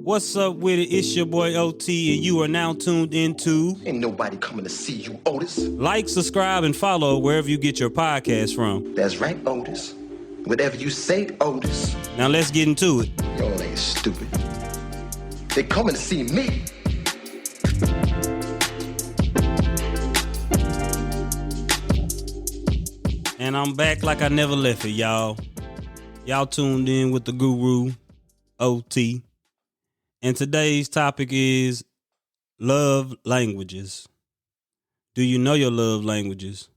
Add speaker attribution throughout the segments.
Speaker 1: What's up with it? It's your boy OT, and you are now tuned into
Speaker 2: Ain't nobody coming to see you, Otis.
Speaker 1: Like, subscribe, and follow wherever you get your podcast from.
Speaker 2: That's right, Otis. Whatever you say, Otis.
Speaker 1: Now let's get into it.
Speaker 2: Y'all ain't stupid. They coming to see me.
Speaker 1: And I'm back like I never left it, y'all. Y'all tuned in with the guru, OT. And today's topic is love languages. Do you know your love languages?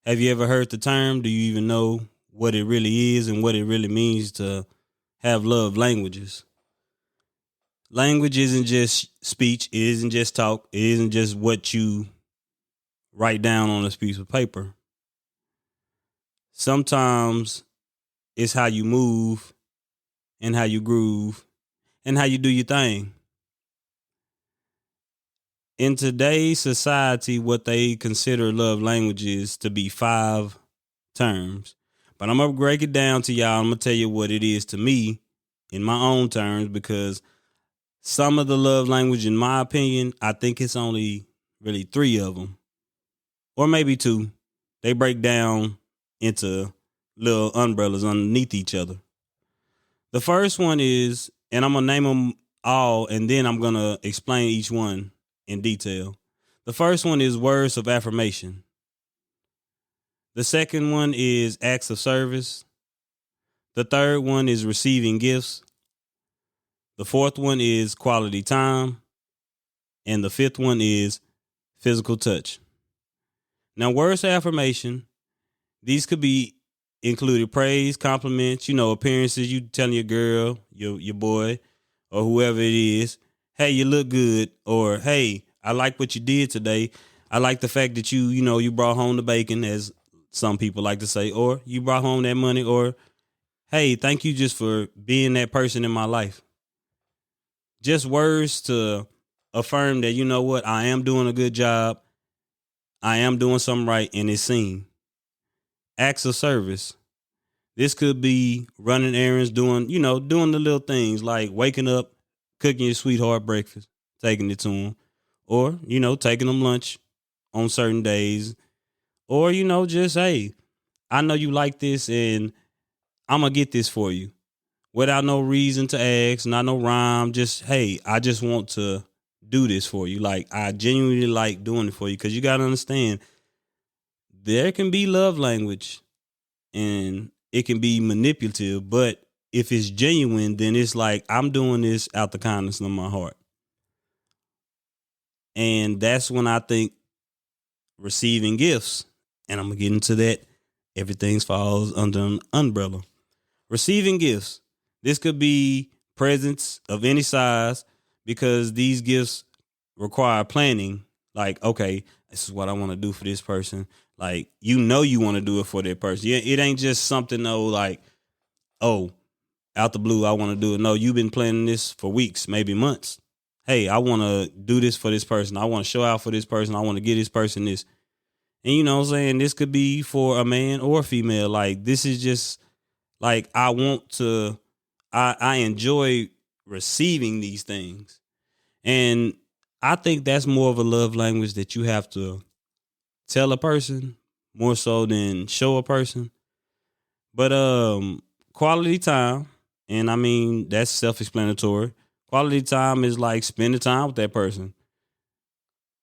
Speaker 1: Have you ever heard the term? Do you even know what it really is and what it really means to have love languages? Language isn't just speech. It isn't just talk. It isn't just what you write down on this piece of paper. Sometimes it's how you move and how you groove and how you do your thing. In today's society, what they consider love languages to be 5 terms. But I'm going to break it down to y'all. I'm going to tell you what it is to me in my own terms, because some of the love language, in my opinion, I think it's only really 3 of them, or maybe 2. They break down into little umbrellas underneath each other. The first one is, and I'm going to name them all, and then I'm going to explain each one in detail. The first one is words of affirmation. The second one is acts of service. The third one is receiving gifts. The fourth one is quality time. And the fifth one is physical touch. Now, words of affirmation, these could be included praise, compliments, appearances. You telling your girl, your boy, or whoever it is, hey, you look good, or hey, I like what you did today. I like the fact that you brought home the bacon, as some people like to say, or you brought home that money, or hey, thank you just for being that person in my life. Just words to affirm that, you know what, I am doing a good job. I am doing something right, and it's seen. Acts of service. This could be running errands, doing the little things like waking up, cooking your sweetheart breakfast, taking it to them, or, taking them lunch on certain days, or, just, hey, I know you like this and I'm going to get this for you without no reason to ask, not no rhyme. Just, hey, I just want to do this for you. Like, I genuinely like doing it for you, because you got to understand, there can be love language and it can be manipulative, but if it's genuine, then it's like, I'm doing this out the kindness of my heart. And that's when I think receiving gifts, and I'm going to get into that. Everything falls under an umbrella. Receiving gifts. This could be presents of any size, because these gifts require planning. Like, okay, this is what I want to do for this person. Like, you want to do it for that person. Yeah, it ain't just something, like, oh, out the blue, I want to do it. No, you've been planning this for weeks, maybe months. Hey, I want to do this for this person. I want to show out for this person. I want to get this person this. And you know what I'm saying? This could be for a man or a female. Like, this is just like, I enjoy receiving these things. And I think that's more of a love language that you have to tell a person more so than show a person. But quality time, and I mean, that's self-explanatory. Quality time is like spending time with that person,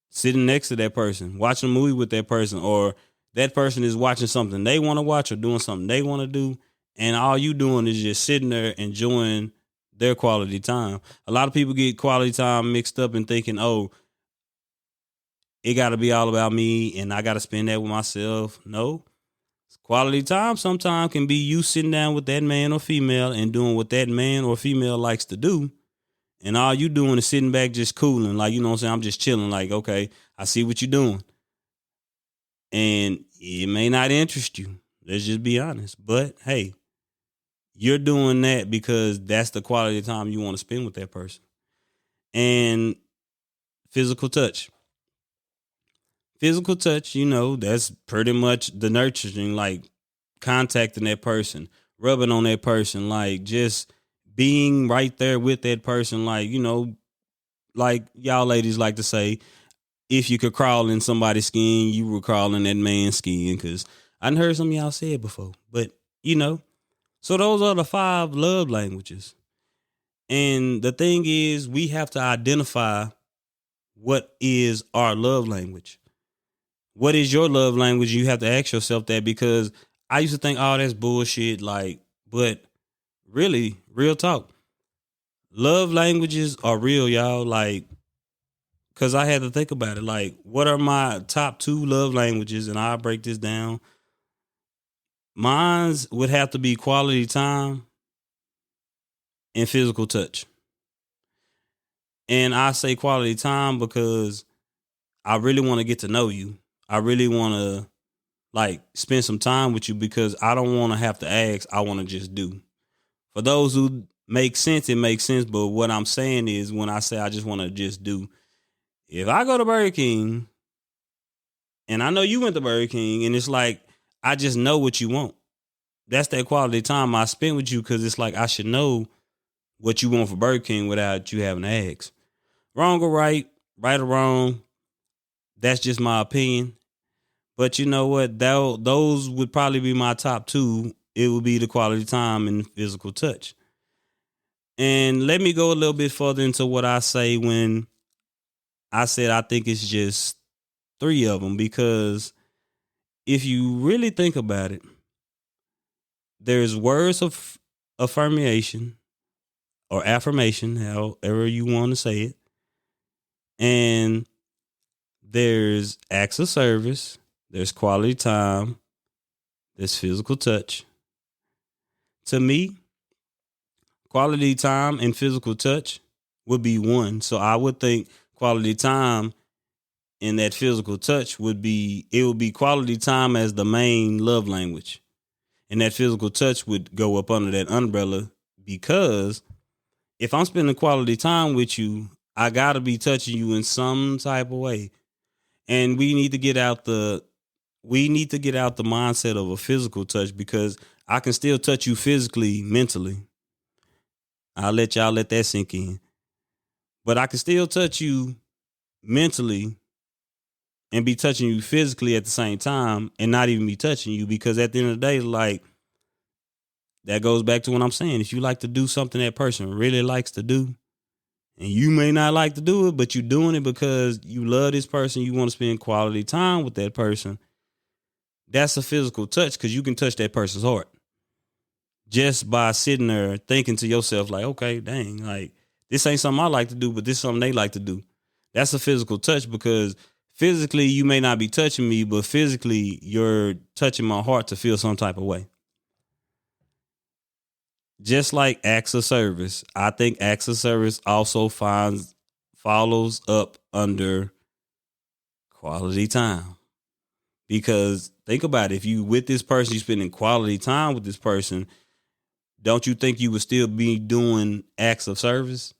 Speaker 1: sitting next to that person, watching a movie with that person, or that person is watching something they want to watch or doing something they want to do, and all you doing is just sitting there enjoying their quality time. A lot of people get quality time mixed up and thinking, oh, it got to be all about me and I got to spend that with myself. No. Quality time sometimes can be you sitting down with that man or female and doing what that man or female likes to do. And all you doing is sitting back just cooling. Like, you know what I'm saying? I'm just chilling. Like, okay, I see what you're doing. And it may not interest you. Let's just be honest. But, hey, you're doing that because that's the quality of time you want to spend with that person. And physical touch. Physical touch, that's pretty much the nurturing, like contacting that person, rubbing on that person, like just being right there with that person, like, like y'all ladies like to say, if you could crawl in somebody's skin, you would crawl in that man's skin. Because I done heard some of y'all say it before. But, so those are the 5 love languages. And the thing is, we have to identify what is our love language. What is your love language? You have to ask yourself that, because I used to think, oh, that's bullshit. Like, but really, real talk. Love languages are real, y'all. Like, because I had to think about it. Like, what are my top 2 love languages? And I'll break this down. Mine's would have to be quality time and physical touch. And I say quality time because I really want to get to know you. I really want to, like, spend some time with you, because I don't want to have to ask. I want to just do. For those who make sense, it makes sense. But what I'm saying is, when I say I just want to just do, if I go to Burger King and I know you went to Burger King, and it's like, I just know what you want. That's that quality time I spent with you, because it's like, I should know what you want for Burger King without you having to ask. Wrong or right, right or wrong, that's just my opinion. But you know what? Those would probably be my top 2. It would be the quality time and physical touch. And let me go a little bit further into what I say when I said I think it's just 3 of them, because if you really think about it, there's words of affirmation or affirmation, however you want to say it. And there's acts of service, there's quality time, there's physical touch. To me, quality time and physical touch would be 1. So I would think quality time and that physical touch would be quality time as the main love language. And that physical touch would go up under that umbrella, because if I'm spending quality time with you, I got to be touching you in some type of way. And we need to get out the mindset of a physical touch, because I can still touch you physically, mentally. I'll let y'all let that sink in. But I can still touch you mentally and be touching you physically at the same time, and not even be touching you, because at the end of the day, like, that goes back to what I'm saying. If you like to do something that person really likes to do, and you may not like to do it, but you're doing it because you love this person, you want to spend quality time with that person, that's a physical touch, because you can touch that person's heart just by sitting there thinking to yourself, like, okay, dang, like, this ain't something I like to do, but this is something they like to do. That's a physical touch, because physically you may not be touching me, but physically you're touching my heart to feel some type of way. Just like acts of service, I think acts of service also follows up under quality time. Because think about it, if you with this person, you spending quality time with this person, don't you think you would still be doing acts of service?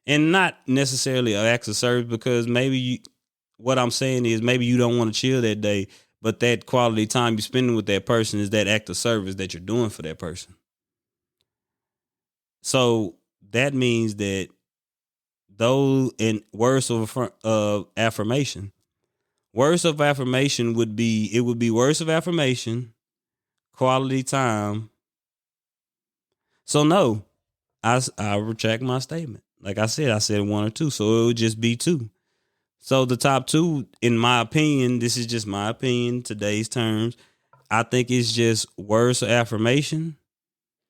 Speaker 1: And not necessarily acts of service, because what I'm saying is, maybe you don't want to chill that day, but that quality time you're spending with that person is that act of service that you're doing for that person. So that means that those in words of affirmation, words of affirmation would be words of affirmation, quality time. So no, I retract my statement. Like I said 1 or 2, so it would just be 2. So the top 2, in my opinion, this is just my opinion, today's terms, I think it's just words of affirmation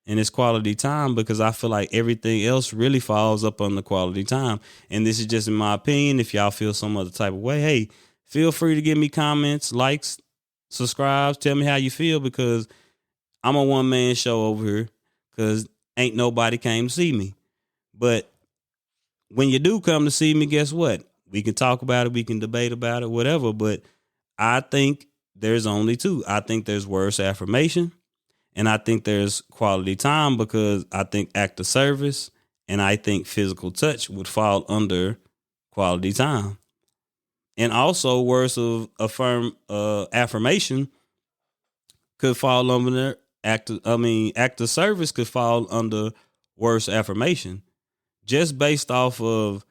Speaker 1: and it's quality time, because I feel like everything else really falls up on the quality time. And this is just in my opinion. If y'all feel some other type of way, hey, feel free to give me comments, likes, subscribes, tell me how you feel, because I'm a one-man show over here, because ain't nobody came to see me. But when you do come to see me, guess what? We can talk about it, we can debate about it, whatever. But I think there's only 2. I think there's words of affirmation, and I think there's quality time, because I think act of service and I think physical touch would fall under quality time. And also words of affirmation could fall under act of service could fall under words of affirmation just based off of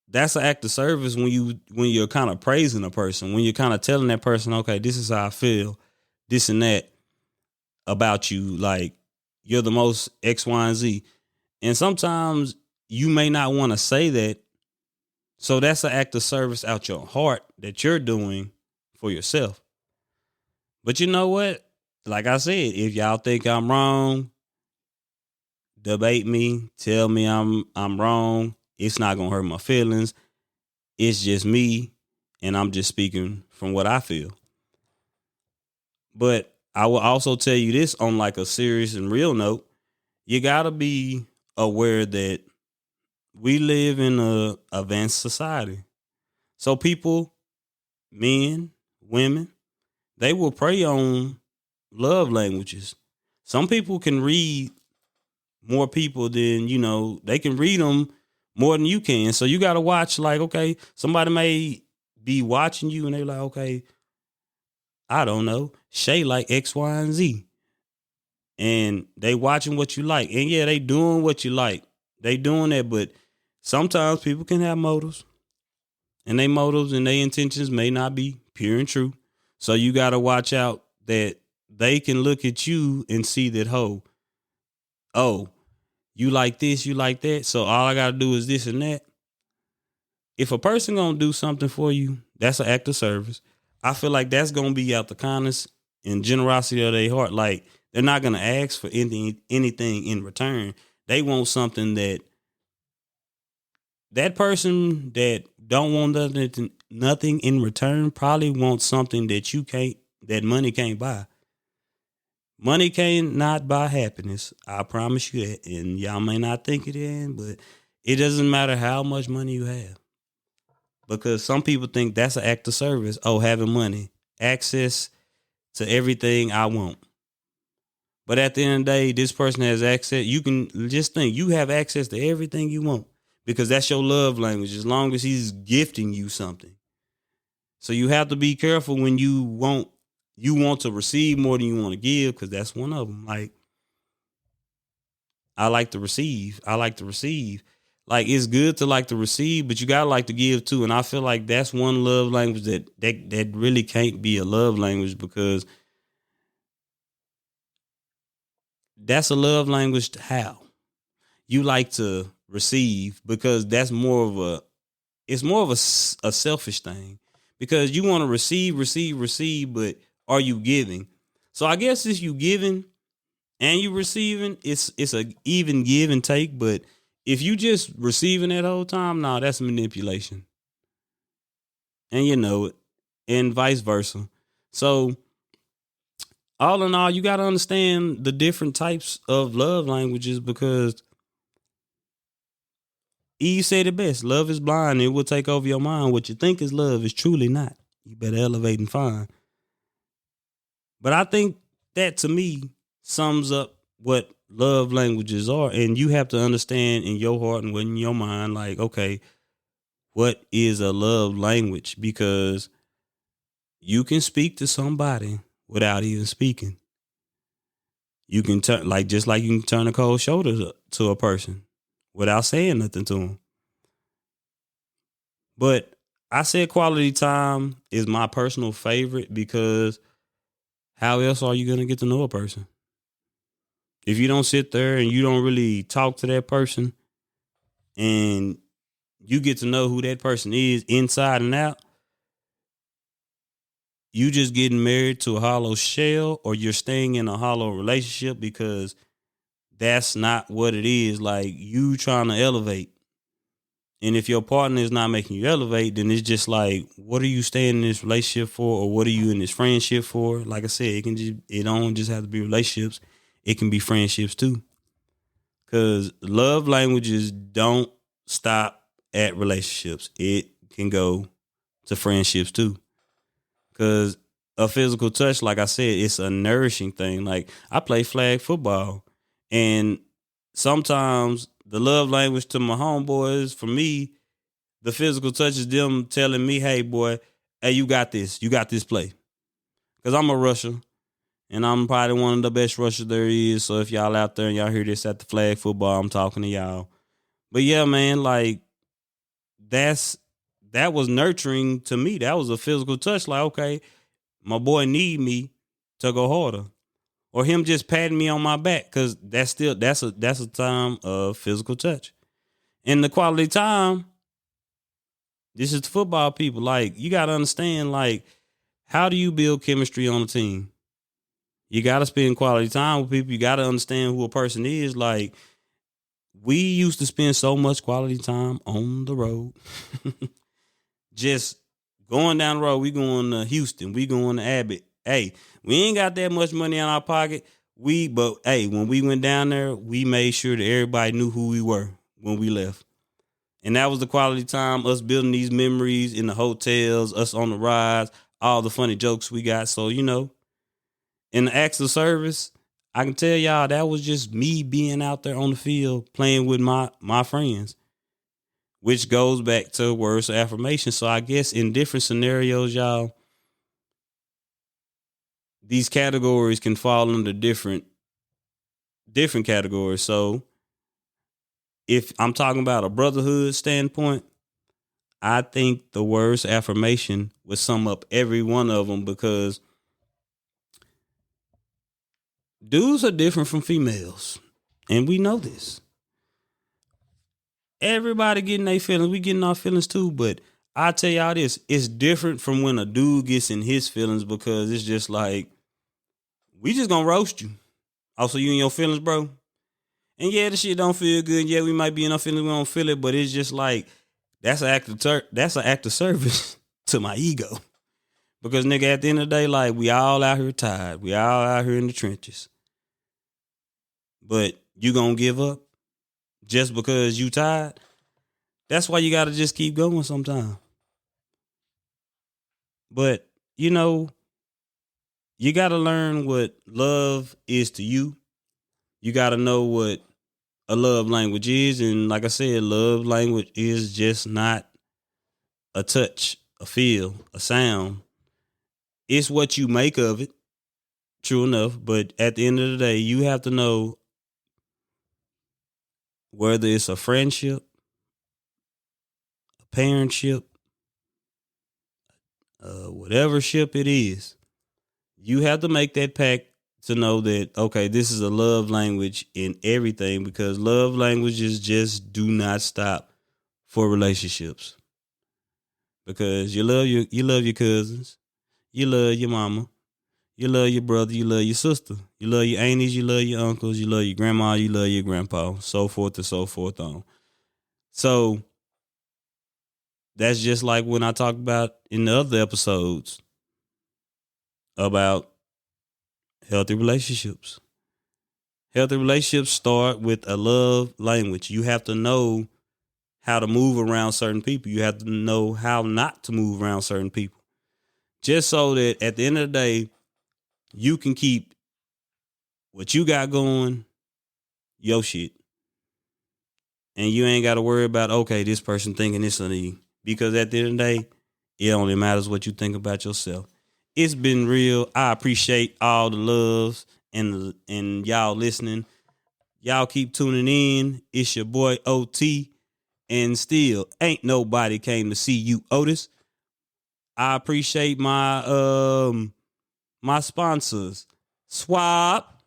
Speaker 1: that's an act of service when you're kind of praising a person, when you're kind of telling that person, okay, this is how I feel, this and that about you, like you're the most X, Y, and Z. And sometimes you may not want to say that. So that's an act of service out your heart that you're doing for yourself. But you know what? Like I said, if y'all think I'm wrong, debate me, tell me I'm wrong. It's not gonna hurt my feelings. It's just me, and I'm just speaking from what I feel. But I will also tell you this on like a serious and real note. You gotta be aware that we live in a advanced society. So people, men, women, they will prey on love languages. Some people can read more people than, they can read them more than you can. So you got to watch, like, okay, somebody may be watching you and they're like, okay, I don't know, Shay like X, Y, and Z. And they watching what you like. And yeah, they doing what you like. They doing that, but sometimes people can have motives. And they motives and their intentions may not be pure and true. So you got to watch out that they can look at you and see that, oh, you like this, you like that. So all I got to do is this and that. If a person going to do something for you, that's an act of service. I feel like that's going to be out the kindness and generosity of their heart. Like they're not going to ask for anything in return. They want something that person that don't want nothing in return probably wants something that money can't buy. Money cannot buy happiness. I promise you that. And y'all may not think it is, but it doesn't matter how much money you have. Because some people think that's an act of service. Oh, having money, access to everything I want. But at the end of the day, this person has access. You can just think you have access to everything you want because that's your love language as long as he's gifting you something. So you have to be careful when you want to receive more than you want to give because that's one of them. Like, I like to receive. Like, it's good to like to receive, but you gotta like to give too. And I feel like that's one love language that really can't be a love language because that's a love language. How you like to receive because that's more of a selfish thing because you want to receive, but are you giving? So I guess it's you giving and you receiving. It's a even give and take, but if you just receiving that whole time, nah, that's manipulation. And you know it. And vice versa. So all in all, you got to understand the different types of love languages because Eve said it best. Love is blind. It will take over your mind. What you think is love is truly not. You better elevate and find. But I think that to me sums up what love languages are. And you have to understand in your heart and in your mind, like, okay, what is a love language? Because you can speak to somebody without even speaking. You can turn just like you can turn a cold shoulder to a person without saying nothing to them. But I said quality time is my personal favorite because how else are you going to get to know a person? If you don't sit there and you don't really talk to that person and you get to know who that person is inside and out, you just getting married to a hollow shell or you're staying in a hollow relationship because that's not what it is. Like you trying to elevate. And if your partner is not making you elevate, then it's just like, what are you staying in this relationship for? Or what are you in this friendship for? Like I said, it don't just have to be relationships. It can be friendships too. Because love languages don't stop at relationships. It can go to friendships too. Because a physical touch, like I said, it's a nourishing thing. Like I play flag football and sometimes the love language to my homeboys, for me, the physical touch is them telling me, hey, boy, hey, you got this. You got this play. Because I'm a rusher. And I'm probably one of the best rushers there is. So if y'all out there and y'all hear this at the flag football, I'm talking to y'all. But yeah, man, like that was nurturing to me. That was a physical touch. Like, okay, my boy need me to go harder. Or him just patting me on my back, because that's a time of physical touch. And the quality time, this is the football people. Like, you got to understand, like, how do you build chemistry on a team? You got to spend quality time with people. You got to understand who a person is. Like, we used to spend so much quality time on the road. Just going down the road. We going to Houston. We going to Abbott. Hey, we ain't got that much money in our pocket. But hey, when we went down there, we made sure that everybody knew who we were when we left. And that was the quality time, us building these memories in the hotels, us on the rides, all the funny jokes we got. So, in the acts of service, I can tell y'all that was just me being out there on the field playing with my friends, which goes back to words of affirmation. So I guess in different scenarios, y'all, these categories can fall under different categories. So if I'm talking about a brotherhood standpoint, I think the words affirmation would sum up every one of them, because dudes are different from females. And we know this. Everybody getting their feelings. We getting our feelings too. But I tell y'all this, it's different from when a dude gets in his feelings, because it's just like, we just gonna roast you. Also, you in your feelings, bro? And yeah, the shit don't feel good. Yeah, we might be in our feelings, we don't feel it, but it's just like, that's an act of service to my ego. Because, nigga, at the end of the day, like, we all out here tired. We all out here in the trenches. But you gonna give up just because you tired? That's why you gotta just keep going sometime. But, you got to learn what love is to you. You got to know what a love language is. And like I said, love language is just not a touch, a feel, a sound. It's what you make of it. True enough. But at the end of the day, you have to know whether it's a friendship, a parentship, whatever ship it is. You have to make that pact to know that, okay, this is a love language in everything, because love languages just do not stop for relationships. Because you love your cousins, you love your mama, you love your brother, you love your sister, you love your aunties, you love your uncles, you love your grandma, you love your grandpa, so forth and so forth on. So that's just like when I talked about in the other episodes about healthy relationships. Healthy relationships start with a love language. You have to know how to move around certain people. You have to know how not to move around certain people. Just so that at the end of the day, you can keep what you got going, your shit. And you ain't got to worry about, okay, this person thinking this or that. Because at the end of the day, it only matters what you think about yourself. It's been real. I appreciate all the loves and y'all listening. Y'all keep tuning in. It's your boy OT. And still, ain't nobody came to see you, Otis. I appreciate my my sponsors, Swap,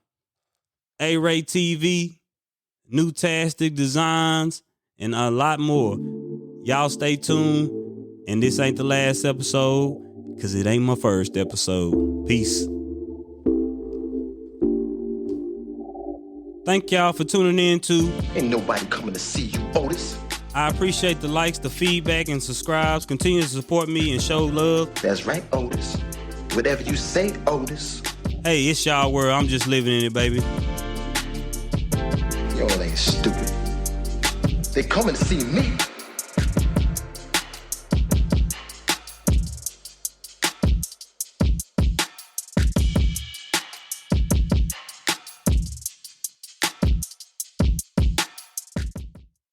Speaker 1: A-Ray TV, New Tastic Designs, and a lot more. Y'all stay tuned. And this ain't the last episode, because it ain't my first episode. Peace. Thank y'all for tuning in to
Speaker 2: Ain't nobody coming to see you, Otis.
Speaker 1: I appreciate the likes, the feedback, and subscribes. Continue to support me and show love.
Speaker 2: That's right, Otis. Whatever you say, Otis.
Speaker 1: Hey, it's y'all world. I'm just living in it, baby.
Speaker 2: Y'all ain't stupid. They coming to see me.